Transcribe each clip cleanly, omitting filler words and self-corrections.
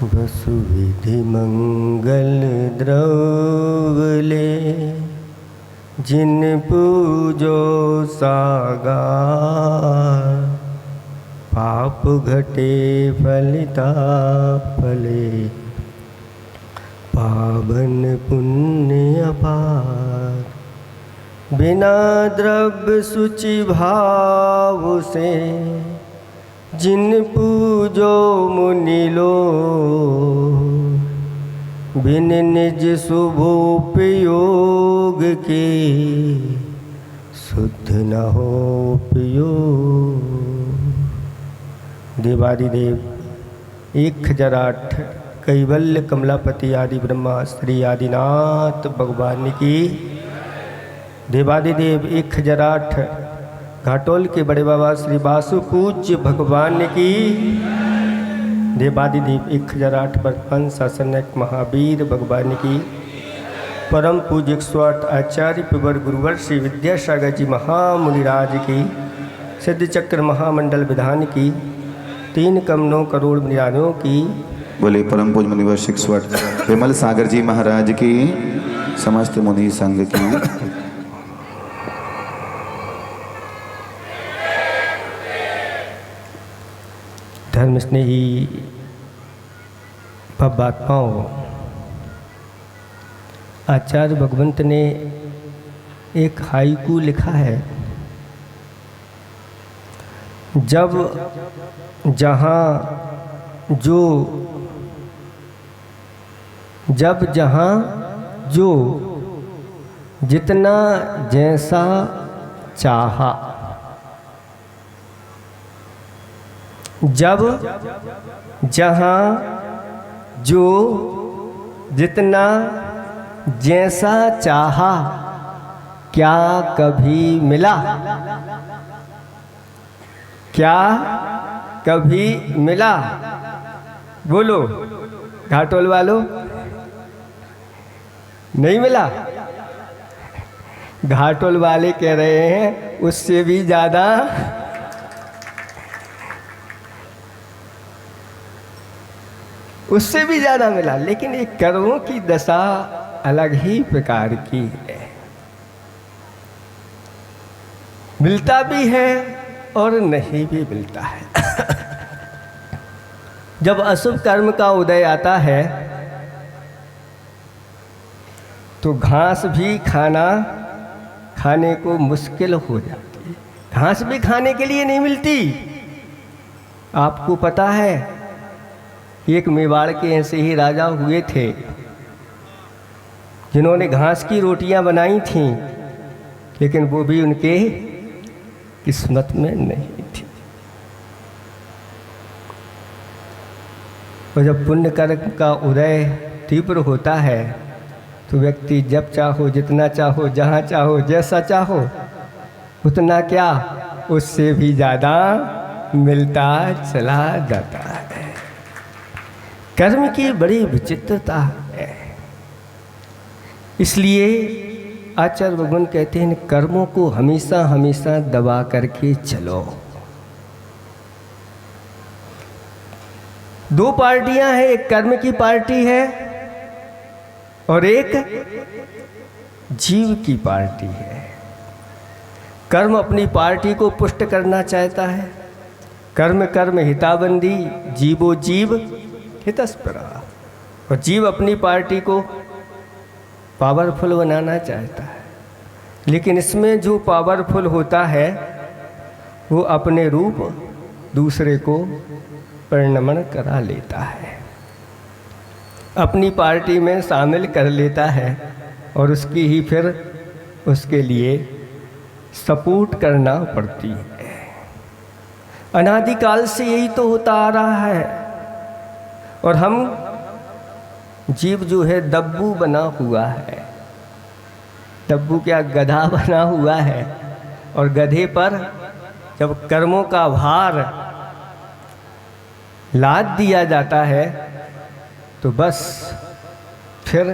वसुविधि मंगल द्रवले जिन पूजो सागार, पाप घटे फलिता फले, पावन पुण्य अपार। बिना द्रव्य शुचि भाव से जिन पूजो मुनि लोग, बिन निज शुभोपयोग के शुद्ध न हो उपयोग। देवादिदेव 1008 कैवल्य कमलापति आदि ब्रह्मा श्री आदिनाथ भगवान की। देवादिदेव 1008 घाटोल के बड़े बाबा श्री वासु पूज्य भगवान की। देवादिदेव 1008 वर्तमान शासनक महावीर भगवान की। परम पूज्य 108 आचार्य पिवर गुरुवर श्री विद्यासागर जी महामुनिराज की। सिद्ध चक्र महामंडल विधान की। 3 कम 9 करोड़ मुनिराजों की। बोले परम पूज्य मुनिवर 108 विमल सागर जी महाराज की। समस्त मुनि संघ की। धर्म स्नेही भवात्माओं, आचार्य भगवंत ने एक हाइकू लिखा है। जब जहाँ जो जितना जैसा चाहा, जब जहाँ जो जितना जैसा चाहा, क्या कभी मिला? क्या कभी मिला? बोलो घाटोल वालों, नहीं मिला। घाटोल वाले कह रहे हैं उससे भी ज़्यादा मिला। लेकिन एक कर्मों की दशा अलग ही प्रकार की है। मिलता भी है और नहीं भी मिलता है। जब अशुभ कर्म का उदय आता है तो घास भी खाने को मुश्किल हो जाती है। घास भी खाने के लिए नहीं मिलती। आपको पता है एक मेवाड़ के ऐसे ही राजा हुए थे जिन्होंने घास की रोटियां बनाई थीं, लेकिन वो भी उनके किस्मत में नहीं थी। और जब पुण्य कर्म का उदय तीव्र होता है तो व्यक्ति जब चाहो, जितना चाहो, जहाँ चाहो, जैसा चाहो, उतना क्या उससे भी ज़्यादा मिलता चला जाता है। कर्म की बड़ी विचित्रता है। इसलिए आचार्य भगवान कहते हैं कर्मों को हमेशा हमेशा दबा करके चलो। 2 पार्टियां हैं, एक कर्म की पार्टी है और एक जीव की पार्टी है। कर्म अपनी पार्टी को पुष्ट करना चाहता है। कर्म कर्म हिताबंदी, जीवो जीव हितस्परा। और जीव अपनी पार्टी को पावरफुल बनाना चाहता है। लेकिन इसमें जो पावरफुल होता है वो अपने रूप दूसरे को परिणमन करा लेता है, अपनी पार्टी में शामिल कर लेता है और उसकी ही फिर उसके लिए सपोर्ट करना पड़ती है। अनादिकाल से यही तो होता आ रहा है। और हम जीव जो है दब्बू बना हुआ है। दब्बू क्या, गधा बना हुआ है। और गधे पर जब कर्मों का भार लाद दिया जाता है तो बस फिर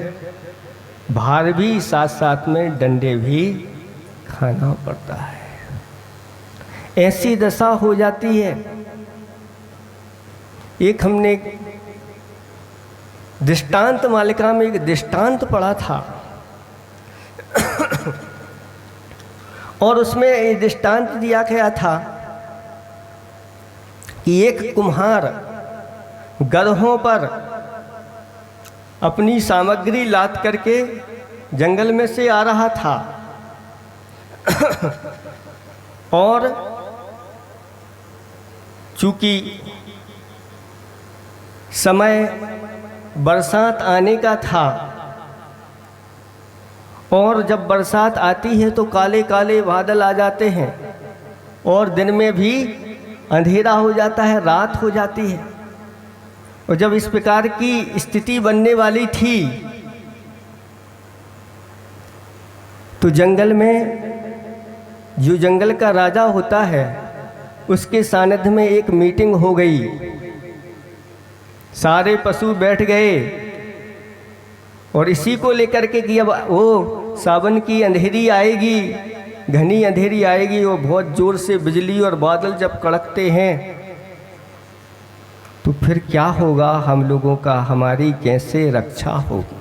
भार भी साथ साथ में डंडे भी खाना पड़ता है। ऐसी दशा हो जाती है। एक हमने दृष्टांत मालिका में एक दृष्टांत पढ़ा था और उसमें ये दृष्टांत दिया गया था कि एक कुम्हार गधों पर अपनी सामग्री लाद करके जंगल में से आ रहा था और चूंकि समय बरसात आने का था और जब बरसात आती है तो काले काले बादल आ जाते हैं और दिन में भी अंधेरा हो जाता है, रात हो जाती है। और जब इस प्रकार की स्थिति बनने वाली थी तो जंगल में जो जंगल का राजा होता है उसके सानिध्य में एक मीटिंग हो गई। सारे पशु बैठ गए और इसी को लेकर के कि अब वो सावन की अंधेरी आएगी, घनी अंधेरी आएगी, वो बहुत ज़ोर से बिजली और बादल जब कड़कते हैं तो फिर क्या होगा हम लोगों का, हमारी कैसे रक्षा होगी।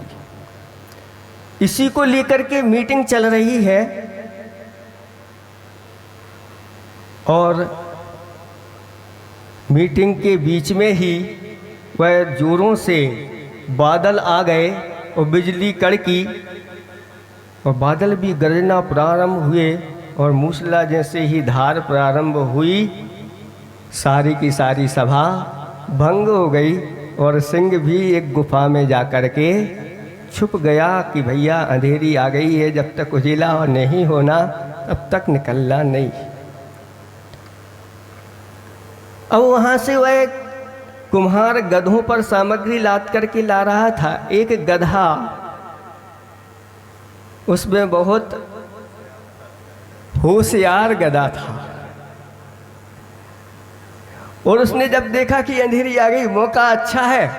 इसी को लेकर के मीटिंग चल रही है और मीटिंग के बीच में ही वह जोरों से बादल आ गए और बिजली कड़की और बादल भी गरजना प्रारंभ हुए और मूसला जैसे ही धार प्रारंभ हुई, सारी की सारी सभा भंग हो गई और सिंह भी एक गुफा में जा कर के छुप गया कि भैया अंधेरी आ गई है, जब तक उजिला और नहीं होना तब तक निकलना नहीं। अब वहाँ से वह कुम्हार गधों पर सामग्री लाद करके ला रहा था। एक गधा, उसमें बहुत होशियार गधा था और उसने जब देखा कि अंधेरी आ गई, मौका अच्छा है,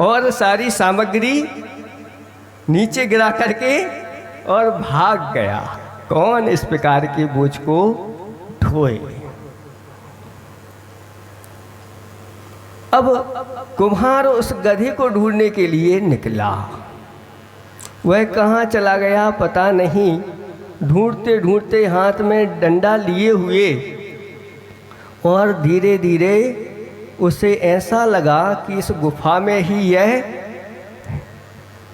और सारी सामग्री नीचे गिरा करके और भाग गया। कौन इस प्रकार के बोझ को ढोए। अब कुम्हार उस गधे को ढूंढने के लिए निकला। वह कहाँ चला गया पता नहीं। ढूंढते ढूंढते हाथ में डंडा लिए हुए और धीरे धीरे उसे ऐसा लगा कि इस गुफा में ही यह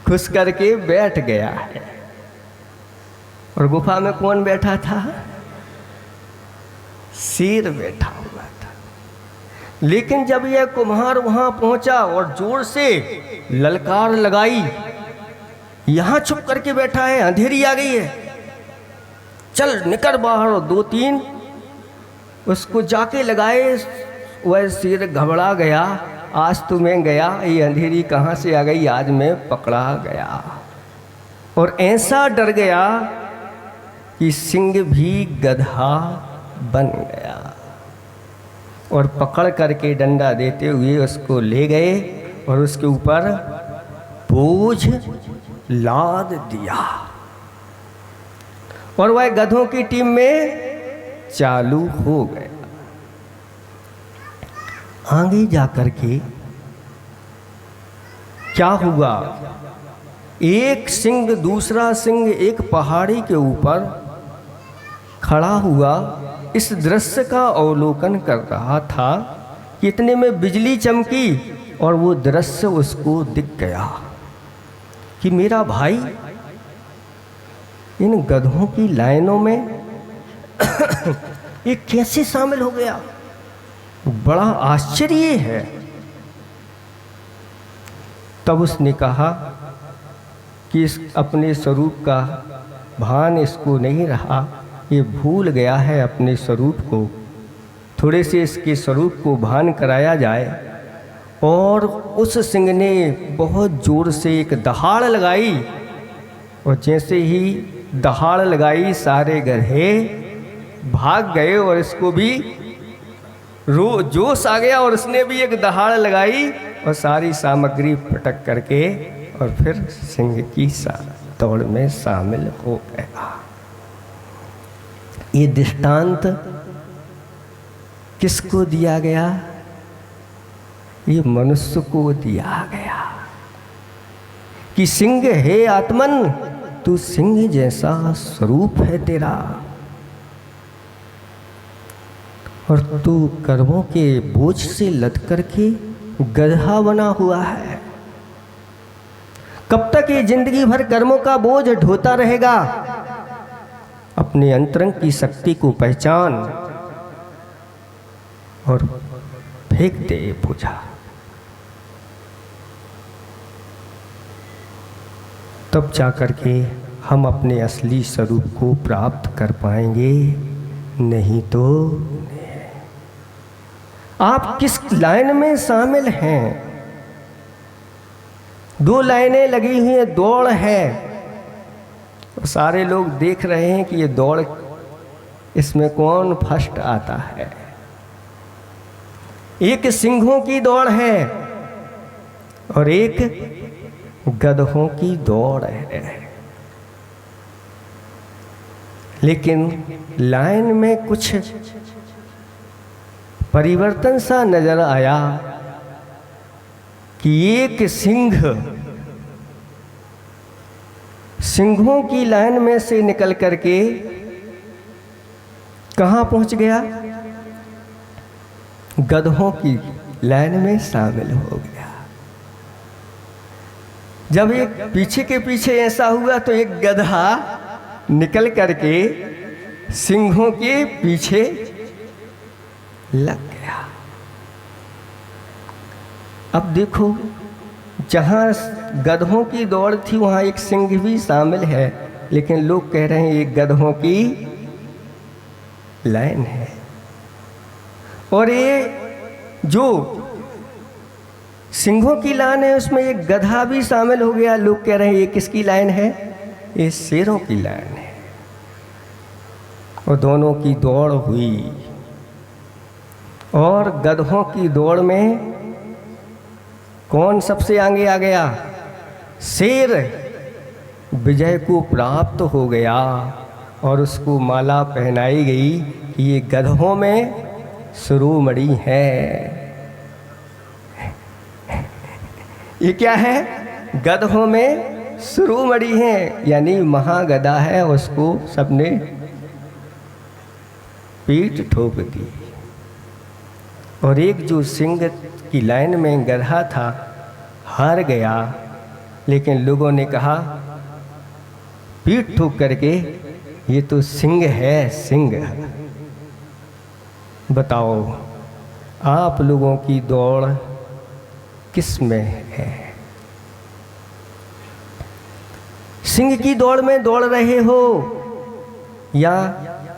घुस करके बैठ गया है। और गुफा में कौन बैठा था? शेर बैठा हुआ था। लेकिन जब यह कुम्हार वहां पहुंचा और जोर से ललकार लगाई, यहां छुप करके बैठा है, अंधेरी आ गई है, चल निकल बाहर। और 2-3 उसको जाके लगाए। वह शेर घबरा गया, आज तो मैं गया, ये अंधेरी कहाँ से आ गई, आज मैं पकड़ा गया। और ऐसा डर गया कि सिंह भी गधा बन गया और पकड़ करके डंडा देते हुए उसको ले गए और उसके ऊपर बोझ लाद दिया और वह गधों की टीम में चालू हो गया। आगे जाकर के क्या हुआ, एक सिंह दूसरा सिंह एक पहाड़ी के ऊपर खड़ा हुआ इस दृश्य का अवलोकन कर रहा था कि इतने में बिजली चमकी और वो दृश्य उसको दिख गया कि मेरा भाई इन गधों की लाइनों में ये कैसे शामिल हो गया, बड़ा आश्चर्य है। तब उसने कहा कि इस अपने स्वरूप का भान इसको नहीं रहा, ये भूल गया है अपने स्वरूप को। थोड़े से इसके स्वरूप को भान कराया जाए। और उस सिंह ने बहुत जोर से एक दहाड़ लगाई और जैसे ही दहाड़ लगाई सारे गधे भाग गए और इसको भी जोश आ गया और उसने भी एक दहाड़ लगाई और सारी सामग्री पटक करके और फिर सिंह की दौड़ में शामिल हो गया। ये दृष्टांत किसको दिया गया? ये मनुष्य को दिया गया। कि सिंह है आत्मन, तू सिंह जैसा स्वरूप है तेरा, और तू कर्मों के बोझ से लद करके गधा बना हुआ है। कब तक ये जिंदगी भर कर्मों का बोझ ढोता रहेगा? अपने अंतरंग की शक्ति को पहचान और फेंक दे बोझा। तब जाकर के हम अपने असली स्वरूप को प्राप्त कर पाएंगे, नहीं तो आप किस लाइन में शामिल हैं? 2 लाइनें लगी हुई हैं, दौड़ है, और सारे लोग देख रहे हैं कि ये दौड़, इसमें कौन फर्स्ट आता है। एक सिंहों की दौड़ है और एक गधों की दौड़ है, लेकिन लाइन में कुछ परिवर्तन सा नजर आया कि एक सिंह सिंहों की लाइन में से निकल करके कहाँ पहुंच गया? गधों की लाइन में शामिल हो गया। जब एक पीछे के पीछे ऐसा हुआ तो एक गधा निकल करके सिंहों के पीछे लग गया। अब देखो, जहां गधों की दौड़ थी वहां एक सिंह भी शामिल है, लेकिन लोग कह रहे हैं ये गधों की लाइन है। और ये जो सिंहों की लाइन है उसमें एक गधा भी शामिल हो गया। लोग कह रहे हैं ये किसकी लाइन है? ये शेरों की लाइन है। और दोनों की दौड़ हुई, और गधों की दौड़ में कौन सबसे आगे आ गया? शेर विजय को प्राप्त हो गया और उसको माला पहनाई गई कि ये गधों में शिरोमणि है। ये क्या है? गधों में शिरोमणि है, यानी महागधा है, उसको सबने पीठ ठोक दी। और एक जो सिंह की लाइन में गधा था हार गया, लेकिन लोगों ने कहा पीठ ठोक करके ये तो सिंह है, सिंह। बताओ आप लोगों की दौड़ किस में है? सिंह की दौड़ में दौड़ रहे हो या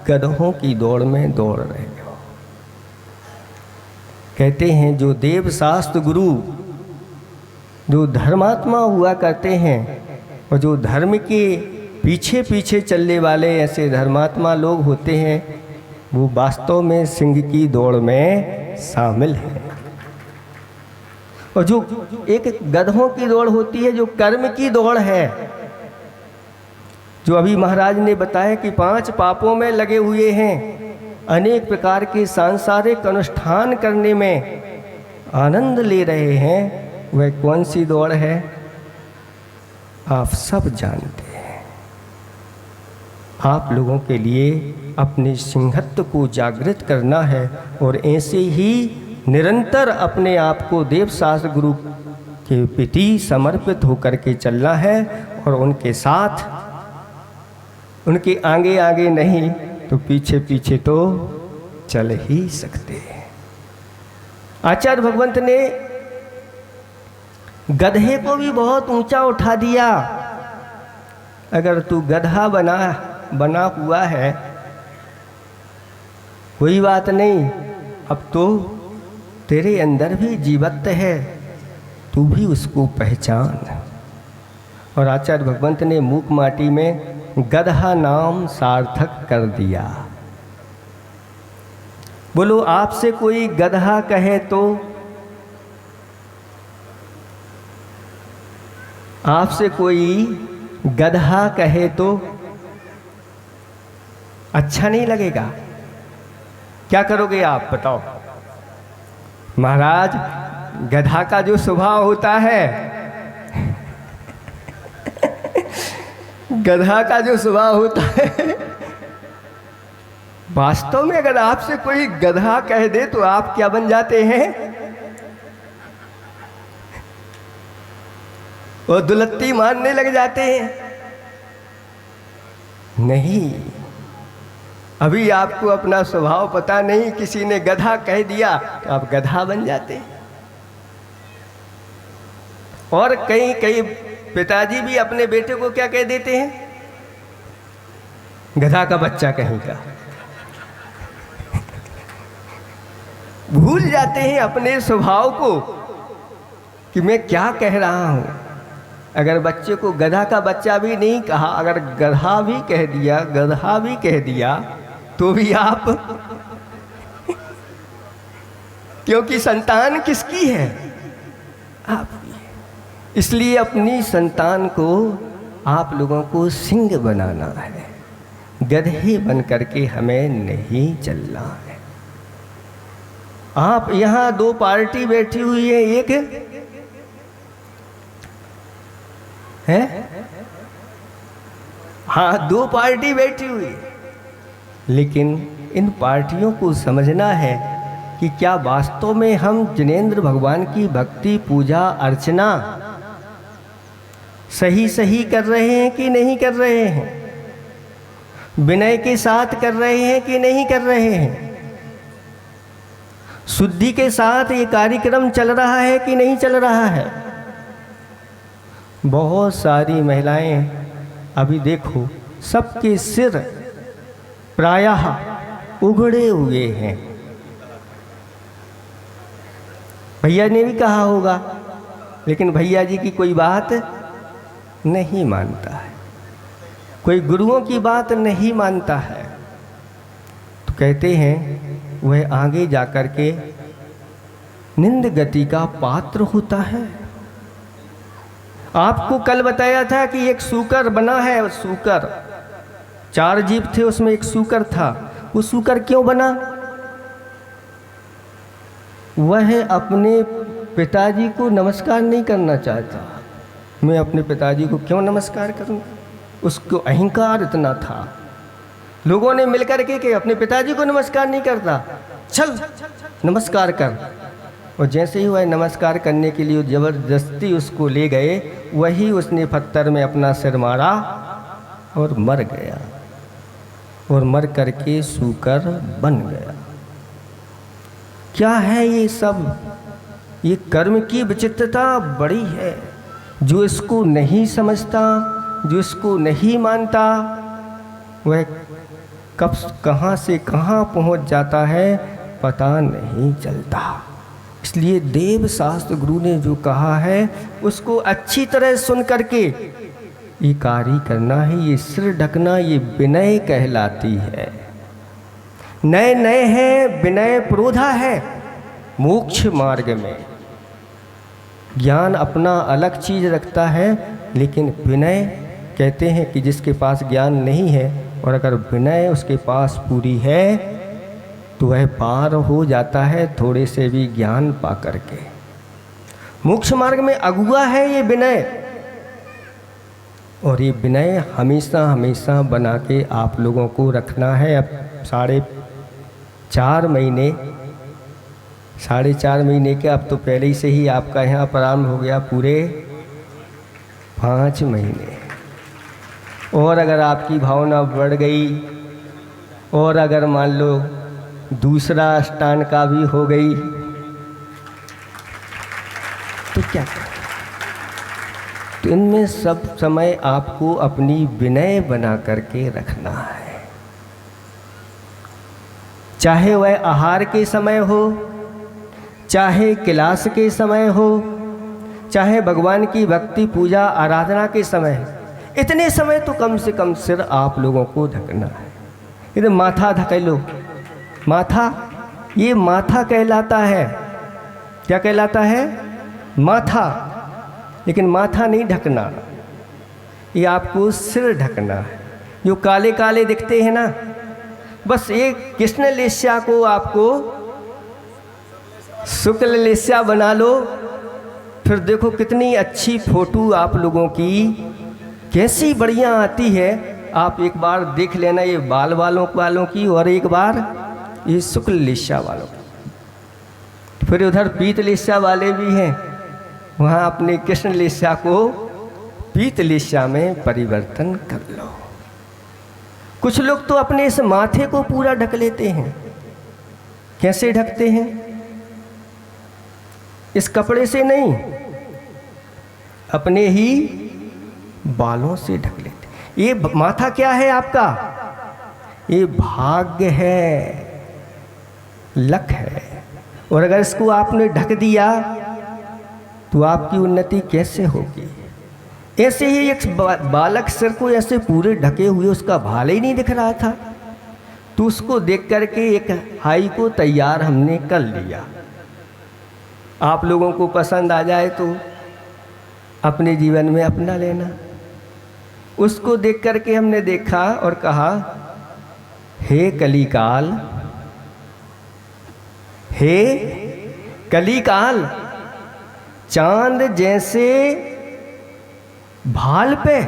गधों की दौड़ में दौड़ रहे हो? कहते हैं जो देव शास्त्र गुरु, जो धर्मात्मा हुआ करते हैं और जो धर्म के पीछे पीछे चलने वाले ऐसे धर्मात्मा लोग होते हैं, वो वास्तव में सिंह की दौड़ में शामिल हैं। और जो एक गधों की दौड़ होती है, जो कर्म की दौड़ है, जो अभी महाराज ने बताया कि 5 पापों में लगे हुए हैं, अनेक प्रकार के सांसारिक अनुष्ठान करने में आनंद ले रहे हैं, वह कौन सी दौड़ है? आप सब जानते हैं। आप लोगों के लिए अपने सिंहत्व को जागृत करना है और ऐसे ही निरंतर अपने आप को देव शास्त्र गुरु के प्रति समर्पित होकर के चलना है, और उनके साथ, उनके आगे आगे नहीं तो पीछे पीछे तो चल ही सकते हैं। आचार्य भगवंत ने गधे को भी बहुत ऊंचा उठा दिया। अगर तू गधा बना हुआ है, कोई बात नहीं, अब तो तेरे अंदर भी जीवत्व है, तू भी उसको पहचान। और आचार्य भगवंत ने मूक माटी में गधा नाम सार्थक कर दिया। बोलो आपसे कोई गधा कहे तो, आपसे कोई गधा कहे तो अच्छा नहीं लगेगा? क्या करोगे आप? बताओ। महाराज, गधा का जो स्वभाव होता है गधा का जो स्वभाव होता है, वास्तव में अगर आपसे कोई गधा कह दे तो आप क्या बन जाते हैं? वो दुलत्ती मारने लग जाते हैं। नहीं, अभी आपको अपना स्वभाव पता नहीं, किसी ने गधा कह दिया तो आप गधा बन जाते हैं। और कई पिताजी भी अपने बेटे को क्या कह देते हैं? गधा का बच्चा कहीं का। भूल जाते हैं अपने स्वभाव को कि मैं क्या कह रहा हूं। अगर बच्चे को गधा का बच्चा भी नहीं कहा, अगर गधा भी कह दिया, गधा भी कह दिया, तो भी आप क्योंकि संतान किसकी है? आपकी। इसलिए अपनी संतान को आप लोगों को सिंह बनाना है, गधे बन करके हमें नहीं चलना है। आप यहाँ दो पार्टी बैठी हुई है, एक है, हाँ, दो पार्टी बैठी हुई है, लेकिन इन पार्टियों को समझना है कि क्या वास्तव में हम जिनेंद्र भगवान की भक्ति, पूजा, अर्चना सही कर रहे हैं कि नहीं कर रहे हैं, विनय के साथ कर रहे हैं कि नहीं कर रहे हैं, शुद्धि के साथ ये कार्यक्रम चल रहा है कि नहीं चल रहा है। बहुत सारी महिलाएं अभी देखो, सबके सिर प्रायः उगड़े हुए हैं। भैया ने भी कहा होगा, लेकिन भैया जी की कोई बात नहीं मानता है, कोई गुरुओं की बात नहीं मानता है, तो कहते हैं वह आगे जाकर के निंद गति का पात्र होता है। आपको कल बताया था कि एक सूकर बना है, सूकर, 4 जीव थे, उसमें एक सूकर था। वो सूकर क्यों बना? वह अपने पिताजी को नमस्कार नहीं करना चाहता। मैं अपने पिताजी को क्यों नमस्कार करूं? उसको अहंकार इतना था। लोगों ने मिलकर के कि अपने पिताजी को नमस्कार नहीं करता, चल नमस्कार कर। और जैसे ही वह नमस्कार करने के लिए ज़बरदस्ती उसको ले गए, वही उसने पत्थर में अपना सिर मारा और मर गया, और मर करके सूकर बन गया। क्या है ये सब? ये कर्म की विचित्रता बड़ी है। जो इसको नहीं समझता, जो इसको नहीं मानता, वह कब कहाँ से कहाँ पहुँच जाता है पता नहीं चलता। इसलिए देव शास्त्र गुरु ने जो कहा है उसको अच्छी तरह सुन करके ये कार्य करना है। ये सिर ढकना, ये विनय कहलाती है। नए नए हैं, विनय प्रोधा है। मोक्ष मार्ग में ज्ञान अपना अलग चीज़ रखता है, लेकिन विनय कहते हैं कि जिसके पास ज्ञान नहीं है और अगर विनय उसके पास पूरी है तो वह पार हो जाता है थोड़े से भी ज्ञान पा करके। मोक्ष मार्ग में अगुआ है ये विनय, और ये विनय हमेशा हमेशा बना के आप लोगों को रखना है। अब 4.5 महीने के, अब तो पहले ही से ही आपका यहाँ प्रारंभ हो गया, पूरे 5 महीने। और अगर आपकी भावना बढ़ गई और अगर मान लो दूसरा स्टान का भी हो गई तो क्या करें? तो इनमें सब समय आपको अपनी विनय बना करके रखना है। चाहे वह आहार के समय हो, चाहे क्लास के समय हो, चाहे भगवान की भक्ति पूजा आराधना के समय, इतने समय तो कम से कम सिर आप लोगों को ढकना है। इधर माथा ढकेलो, माथा, ये माथा कहलाता है। क्या कहलाता है? माथा। लेकिन माथा नहीं ढकना, ये आपको सिर ढकना है। जो काले काले दिखते हैं ना, बस ये कृष्ण लेस्या को आपको शुक्ल लेस्या बना लो, फिर देखो कितनी अच्छी फोटो आप लोगों की कैसी बढ़िया आती है। आप एक बार देख लेना ये बाल वालों की, और एक बार ये शुक्ल लिस्सा वालों की। फिर उधर पीत लिस्सा वाले भी हैं, वहाँ अपने कृष्ण लिस्सा को पीत लिस्सा में परिवर्तन कर लो। कुछ लोग तो अपने इस माथे को पूरा ढक लेते हैं। कैसे ढकते हैं? इस कपड़े से नहीं, अपने ही बालों से ढक लेते। ये माथा क्या है आपका? ये भाग्य है, लक है। और अगर इसको आपने ढक दिया तो आपकी उन्नति कैसे होगी? ऐसे ही एक बालक सिर को ऐसे पूरे ढके हुए, उसका भाला ही नहीं दिख रहा था, तो उसको देख करके एक हाई को तैयार हमने कर लिया। आप लोगों को पसंद आ जाए तो अपने जीवन में अपना लेना। उसको देख करके हमने देखा और कहा, हे कलिकाल, हे कलिकाल, चांद जैसे भाल पे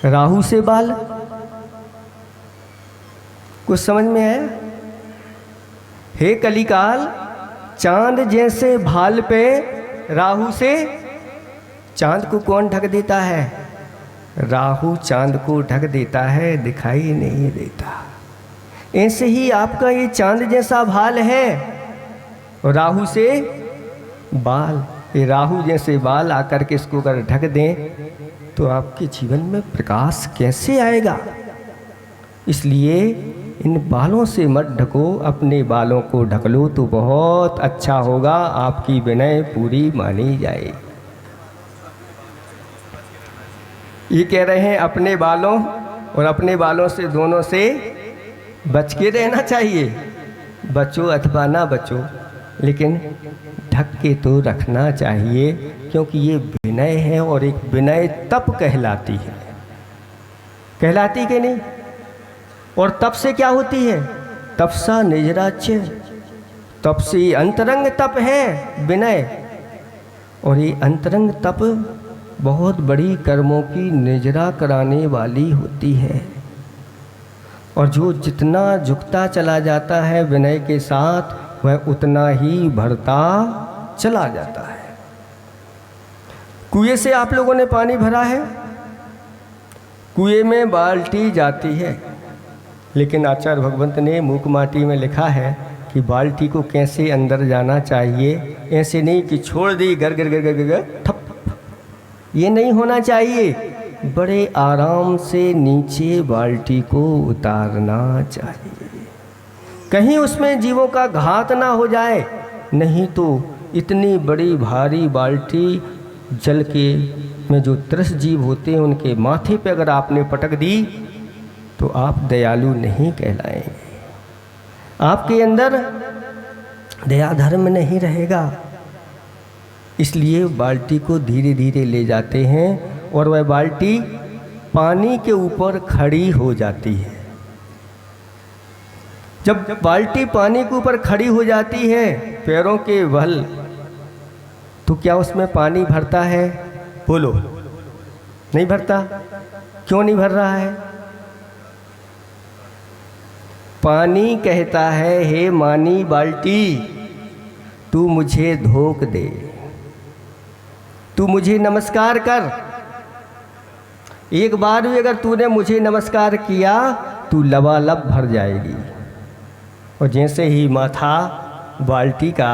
राहु से बाल। कुछ समझ में आया? हे कलिकाल, चांद जैसे भाल पे राहु से। चांद को कौन ढक देता है? राहु चांद को ढक देता है, दिखाई नहीं देता। ऐसे ही आपका ये चांद जैसा भाल है, और राहु से बाल। ये राहु जैसे बाल आकर के इसको अगर ढक दें तो आपके जीवन में प्रकाश कैसे आएगा? इसलिए इन बालों से मत ढको, अपने बालों को ढक लो तो बहुत अच्छा होगा, आपकी विनय पूरी मानी जाए। ये कह रहे हैं अपने बालों और अपने बालों से, दोनों से बच के रहना चाहिए। बचो अथवा ना बचो, लेकिन ढक के तो रखना चाहिए, क्योंकि ये विनय है। और एक विनय तप कहलाती है, कहलाती कि नहीं? और तप से क्या होती है? तपसा निजराच्य। तप से अंतरंग तप है विनय, और ये अंतरंग तप बहुत बड़ी कर्मों की निजरा कराने वाली होती है। और जो जितना झुकता चला जाता है विनय के साथ, वह उतना ही बढ़ता चला जाता है। कुएं से आप लोगों ने पानी भरा है, कुएं में बाल्टी जाती है, लेकिन आचार्य भगवंत ने मूक माटी में लिखा है कि बाल्टी को कैसे अंदर जाना चाहिए। ऐसे नहीं कि छोड़ दी गर गर गर गर गर ठप, ये नहीं होना चाहिए। बड़े आराम से नीचे बाल्टी को उतारना चाहिए, कहीं उसमें जीवों का घात ना हो जाए। नहीं तो इतनी बड़ी भारी बाल्टी जल के में जो त्रस जीव होते हैं उनके माथे पे अगर आपने पटक दी तो आप दयालु नहीं कहलाएंगे, आपके अंदर दया धर्म नहीं रहेगा। इसलिए बाल्टी को धीरे धीरे ले जाते हैं और वह बाल्टी पानी के ऊपर खड़ी हो जाती है। जब बाल्टी पानी के ऊपर खड़ी हो जाती है पैरों के बल, तो क्या उसमें पानी भरता है? बोलो, नहीं भरता। क्यों नहीं भर रहा है? पानी कहता है, हे मानी बाल्टी, तू मुझे धोख दे, तू मुझे नमस्कार कर। एक बार भी अगर तूने मुझे नमस्कार किया तू लबालब भर जाएगी। और जैसे ही माथा बाल्टी का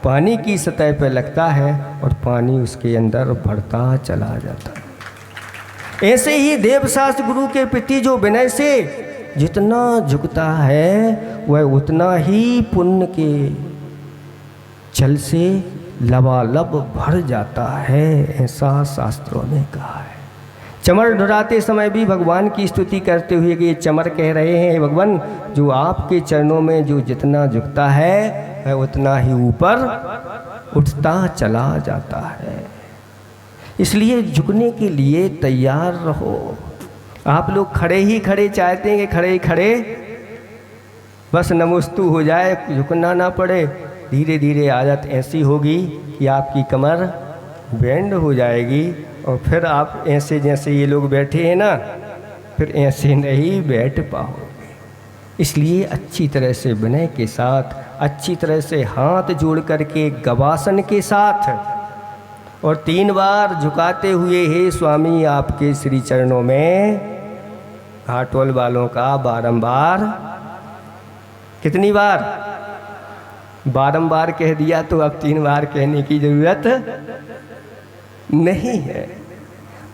पानी की सतह पर लगता है और पानी उसके अंदर बढ़ता चला जाता है। ऐसे ही देवशास्त्र गुरु के प्रति जो विनय से जितना झुकता है वह उतना ही पुण्य के जल से लबालब भर जाता है, ऐसा शास्त्रों ने कहा है। चमर ढुराते समय भी भगवान की स्तुति करते हुए कि ये चमर कह रहे हैं, भगवान जो आपके चरणों में जो जितना झुकता है वह उतना ही ऊपर उठता चला जाता है। इसलिए झुकने के लिए तैयार रहो। आप लोग खड़े ही खड़े चाहते हैं कि खड़े ही खड़े बस नमोस्तु हो जाए, झुकना ना पड़े। धीरे धीरे आदत ऐसी होगी कि आपकी कमर बैंड हो जाएगी और फिर आप ऐसे जैसे ये लोग बैठे हैं ना, फिर ऐसे नहीं बैठ पाओगे। इसलिए अच्छी तरह से विनय के साथ, अच्छी तरह से हाथ जोड़ करके गवासन के साथ और 3 बार झुकाते हुए, हे स्वामी आपके श्री चरणों में, घाटोल वालों का बारंबार, कितनी बार? बारंबार कह दिया तो अब 3 बार कहने की जरूरत नहीं है।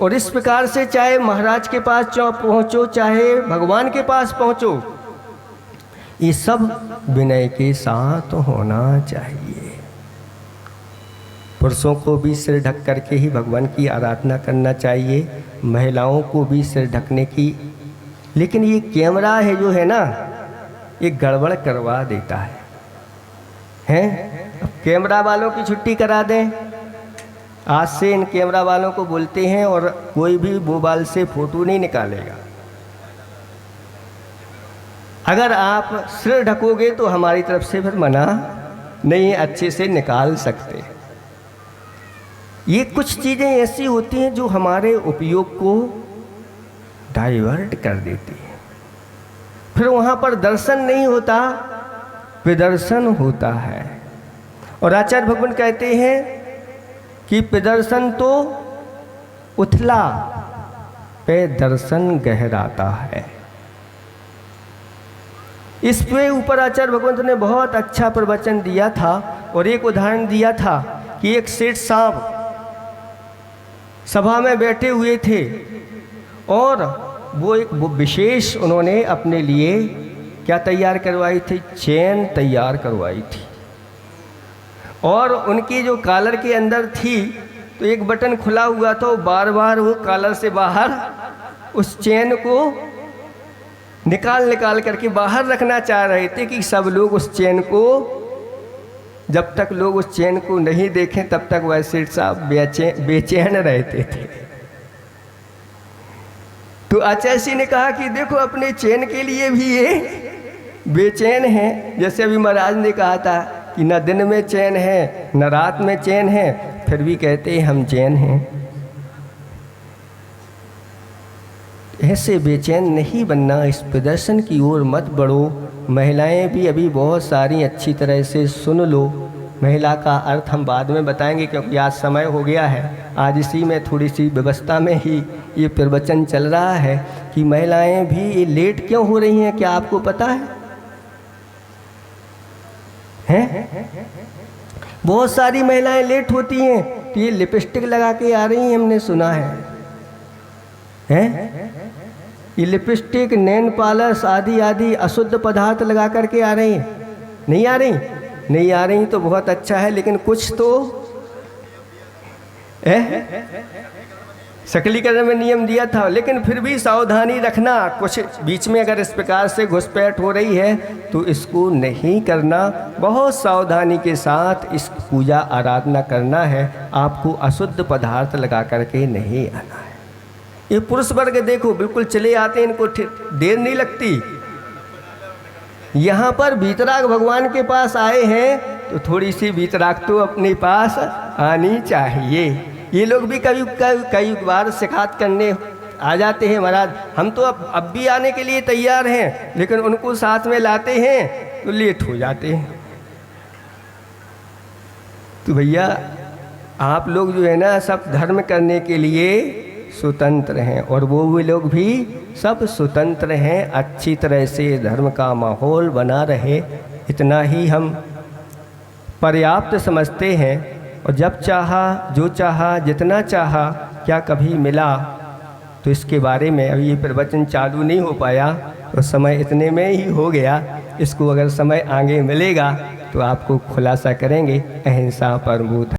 और इस प्रकार से चाहे महाराज के पास पहुँचो, चाहे भगवान के पास पहुँचो, ये सब विनय के साथ होना चाहिए। पुरुषों को भी सिर ढक करके ही भगवान की आराधना करना चाहिए, महिलाओं को भी सिर ढकने की। लेकिन ये कैमरा है जो है ना, ये गड़बड़ करवा देता है, हैं? अब कैमरा वालों की छुट्टी करा दें। आज से इन कैमरा वालों को बोलते हैं और कोई भी मोबाइल से फ़ोटो नहीं निकालेगा। अगर आप सिर ढकोगे तो हमारी तरफ से फिर मना नहीं, अच्छे से निकाल सकते। ये कुछ चीज़ें ऐसी होती हैं जो हमारे उपयोग को डाइवर्ट कर देती हैं। फिर वहाँ पर दर्शन नहीं होता, प्रदर्शन होता है। और आचार्य भगवान कहते हैं कि प्रदर्शन तो उथला, पे दर्शन गहराता है। इस पे ऊपर आचार्य भगवंत ने बहुत अच्छा प्रवचन दिया था और एक उदाहरण दिया था कि एक सेठ साहब सभा में बैठे हुए थे और वो विशेष उन्होंने अपने लिए क्या तैयार करवाई थी? चेन तैयार करवाई थी। और उनकी जो कॉलर के अंदर थी तो एक बटन खुला हुआ था, बार बार वो कॉलर से बाहर उस चेन को निकाल करके बाहर रखना चाह रहे थे कि सब लोग उस चेन को, जब तक लोग उस चेन को नहीं देखें तब तक वह सेठ साहब बेचैन रहते थे। तो आचार्य जी ने कहा कि देखो अपने चैन के लिए भी ये बेचैन हैं। जैसे अभी महाराज ने कहा था कि न दिन में चैन है न रात में चैन है, फिर भी कहते हैं हम चैन हैं। ऐसे बेचैन नहीं बनना, इस प्रदर्शन की ओर मत बढ़ो। महिलाएं भी अभी बहुत सारी अच्छी तरह से सुन लो। महिला का अर्थ हम बाद में बताएंगे क्योंकि आज समय हो गया है। आज इसी में थोड़ी सी व्यवस्था में ही ये प्रवचन चल रहा है कि महिलाएं भी लेट क्यों हो रही हैं, क्या आपको पता है? बहुत सारी महिलाएं लेट होती हैं तो ये लिपस्टिक लगा के आ रही हैं, हमने सुना है। ये लिपस्टिक, नैन पालिश आदि आदि अशुद्ध पदार्थ लगा करके आ रही हैं। नहीं आ रही तो बहुत अच्छा है, लेकिन कुछ तो सकलीकरण में नियम दिया था, लेकिन फिर भी सावधानी रखना। कुछ बीच में अगर इस प्रकार से घुसपैठ हो रही है तो इसको नहीं करना। बहुत सावधानी के साथ इस पूजा आराधना करना है। आपको अशुद्ध पदार्थ लगा करके नहीं आना है। ये पुरुष वर्ग देखो बिल्कुल चले आते हैं, इनको देर नहीं लगती। यहाँ पर वीतराग भगवान के पास आए हैं तो थोड़ी सी वीतराग तो अपने पास आनी चाहिए। ये लोग भी कई बार शिकायत करने आ जाते हैं, महाराज हम तो अब भी आने के लिए तैयार हैं, लेकिन उनको साथ में लाते हैं तो लेट हो जाते हैं। तो भैया आप लोग जो है ना सब धर्म करने के लिए स्वतंत्र हैं और वो लोग भी सब स्वतंत्र हैं। अच्छी तरह से धर्म का माहौल बना रहे, इतना ही हम पर्याप्त समझते हैं। और जब चाहा, जो चाहा, जितना चाहा, क्या कभी मिला? तो इसके बारे में अभी ये प्रवचन चालू नहीं हो पाया तो समय इतने में ही हो गया। इसको अगर समय आगे मिलेगा तो आपको खुलासा करेंगे। अहिंसा परमो धर्मः।